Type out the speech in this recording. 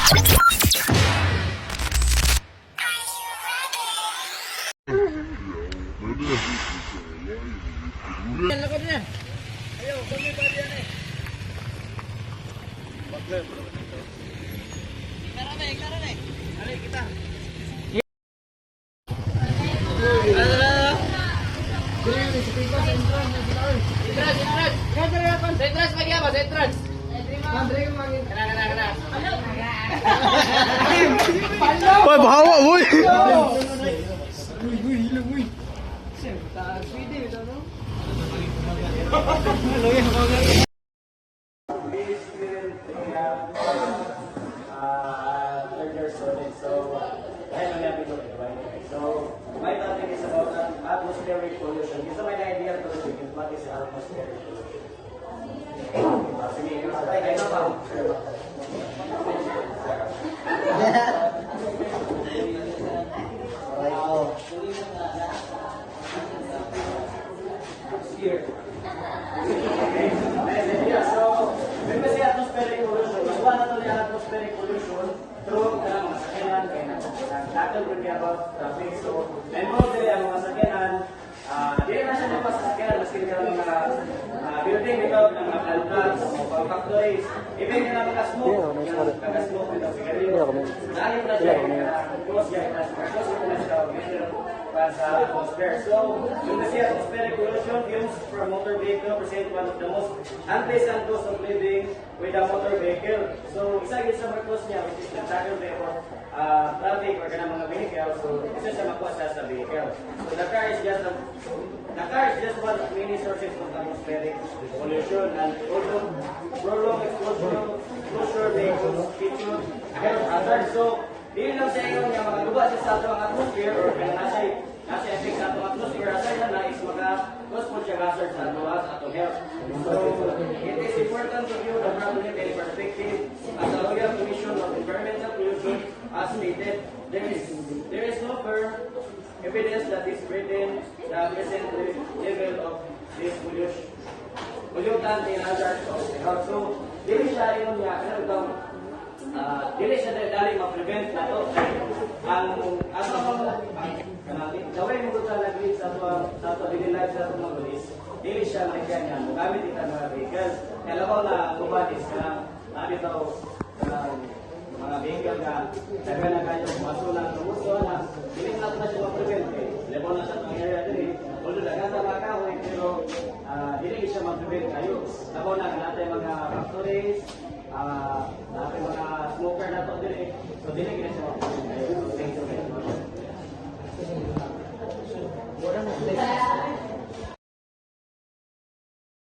Yan, lakad niya. Ayaw, kami ba diyan eh. Bakla. Iklara na eh. Dali, kita. Sentras lagi apa? Sentras. Wah, bahawa, boy. So, my topic is about atmospheric pollution. Gusto may idea to what is atmospheric pollution? Sige, kayo na pa. Here. So, when we say atmospheric pollution, magwa na ito yung atmospheric pollution through mga sakyanan, kaya natin really about traffic. So, involved din ang mga sakyanan, di na siya napas sa sakyanan, maski ka lang mga building without ng mga plants, mga factories, even yung mga smoke, yung kaga-smoke without cigarette. Dahil na siya, close siya, close na siya, sa atmosphere. So, when we see atmospheric pollution, fumes from motor vehicle present one of the most unpleasant cause of living with a motor vehicle. So, isa yun sa mga cause niya, which is nag-tackle for traffic or kanang mga vehicle. So, isa siya makuha sa vehicle. So, the car is just one of many sources of atmospheric pollution, and also prolonged exposure may constitute health hazard. So, dili lang sa inyo nga magaguba sa atong atmosphere or kaya nasa effect sa atong atmosphere, aside na is cause po siya hazard sa atong health. So, it is important to view the problem in a perspective. As the Royal Commission of Environmental Pollution has stated, there is no firm evidence that is written the present level of this pollutant in hazard of the health. So, dili siya yung dili siya dali ma-prevent na to. Ang gawin mo sa nag-lead sa ito, dinilive sa ito mga gulis, dili siya nagyan yan. Gamit ito mga vehicles. Kalabaw na kubatis ka na dito mga vehicle ka, sabi na kayo, masulang tumuso na, dili natin na siya ma-prevent. Lebaw na siya itong area din. Although naganda mga kahoy, pero dili siya ma-prevent kayo. Labaw na natin mga factories, natin mga smoker na ito din. So, dili siya